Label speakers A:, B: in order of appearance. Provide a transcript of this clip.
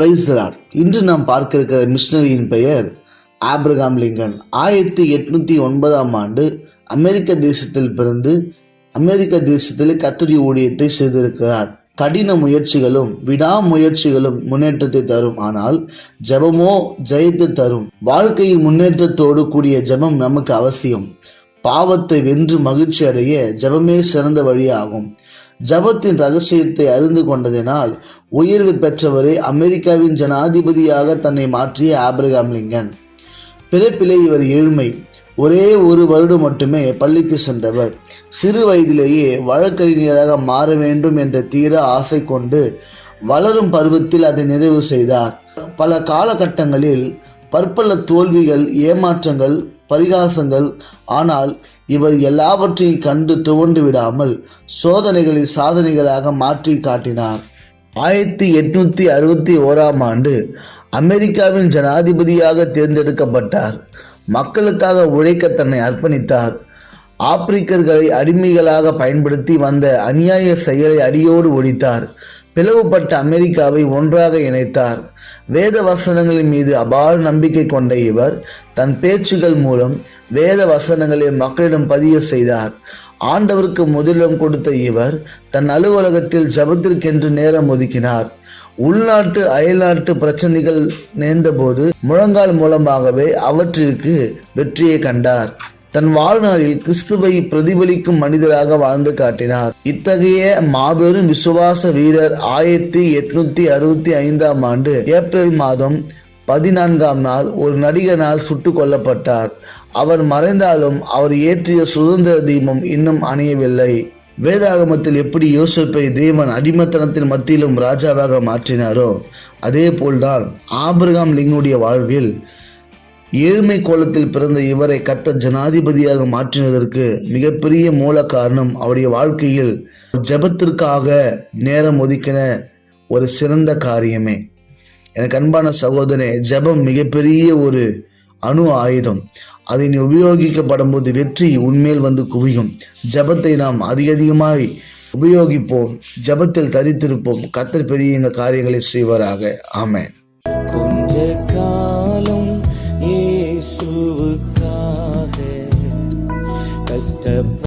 A: Praise the Lord. இன்று நாம் பார்க்க இருக்கிற மிஷனரியின் பெயர் ஆபிரகாம் லிங்கன். 1809ஆம் ஆண்டு அமெரிக்க தேசத்தில் பிறந்து அமெரிக்க தேசத்தில் கர்த்தருடைய ஊழியத்தை செய்திருக்கிறார். கடின முயற்சிகளும் விடாமுயற்சிகளும் முன்னேற்றத்தை தரும். ஆனால் ஜெபமோ ஜெயத்தை தரும். வாழ்க்கையின் முன்னேற்றத்தோடு கூடிய ஜெபம் நமக்கு அவசியம். பாவத்தை வென்று மகிழ்ச்சி அடைய ஜெபமே சிறந்த வழியாகும். ஜெபத்தின் ரகசியத்தை அறிந்து கொண்டதினால் உயர்வு பெற்றவரே அமெரிக்காவின் ஜனாதிபதியாக தன்னை மாற்றிய ஆபிரகாம் லிங்கன். பிறப்பிலே இவர் ஏழ்மை. ஒரே ஒரு வருடம் மட்டுமே பள்ளிக்கு சென்றவர். சிறு வயதிலேயே வழக்கறிஞராக மாற வேண்டும் என்ற தீர ஆசை கொண்டு வளரும் பருவத்தில் அதை நிறைவு செய்தார். பல காலகட்டங்களில் பற்பல தோல்விகள், ஏமாற்றங்கள், பரிகாசங்கள். ஆனால் இவர் எல்லாவற்றையும் கண்டு துவண்டு விடாமல் சோதனைகளை சாதனைகளாக மாற்றி காட்டினார். 1861ஆம் ஆண்டு அமெரிக்காவின் ஜனாதிபதியாக தேர்ந்தெடுக்கப்பட்டார். மக்களுக்காக உழைக்க தன்னை அர்ப்பணித்தார். ஆப்பிரிக்கர்களை அடிமைகளாக பயன்படுத்தி வந்த அநியாய செயலை அடியோடு ஒழித்தார். பிளவுபட்ட அமெரிக்காவை ஒன்றாக இணைத்தார். வேத வசனங்களின் மீது அபார நம்பிக்கை கொண்ட இவர் தன் பேச்சுகள் மூலம் வேத வசனங்களை மக்களிடம் பதிய செய்தார். ஆண்டவருக்கு முதலிடம் கொடுத்த இவர் தன் அலுவலகத்தில் ஜெபத்திற்கென்று நேரம் ஒதுக்கினார். உள்நாட்டு அயல்நாட்டு பிரச்சனைகள் நேர்ந்தபோது முழங்கால் மூலமாகவே அவற்றிற்கு வெற்றியை கண்டார். தன் வாழ்நாளில் கிறிஸ்துவை பிரதிபலிக்கும் மனிதராக வாழ்ந்து காட்டினார். இத்தகைய மாபெரும் விசுவாச வீரர் 1865ஆம் ஆண்டு ஏப்ரல் மாதம் 14ஆம் நாள் ஒரு நடிகனால் சுட்டுக் கொல்லப்பட்டார். அவர் மறைந்தாலும் அவர் ஏற்றிய சுதந்திர தீபம் இன்னும் அணையவில்லை. வேதாகமத்தில் எப்படி யோசேப்பை தேவன் அடிமைத்தனத்தின் மத்தியிலும் ராஜாவாக மாற்றினாரோ அதே போல்தான் ஆபிரகாம் லிங்கனுடைய வாழ்வில் ஏழ்மை கோலத்தில் பிறந்த இவரை கர்த்தர் ஜனாதிபதியாக மாற்றினதற்கு மிகப்பெரிய மூல காரணம் அவருடைய வாழ்க்கையில் ஜெபத்திற்காக நேரம் ஒதுக்கின ஒரு சிறந்த காரியமே. எனக்கு அன்பான சகோதரனே, ஜெபம் மிகப்பெரிய ஒரு அணு ஆயுதம். அதை நீ உபயோகிக்கப்படும் போது வெற்றி உன்மேல் வந்து குவியும். ஜெபத்தை நாம் அதிகமாய் உபயோகிப்போம். ஜெபத்தில் தரித்திருப்போம். கர்த்தர் பெரிய காரியங்களை செய்வாராக. ஆமென்.
B: கொஞ்ச காலம் இயேசுவுக்காக கஷ்ட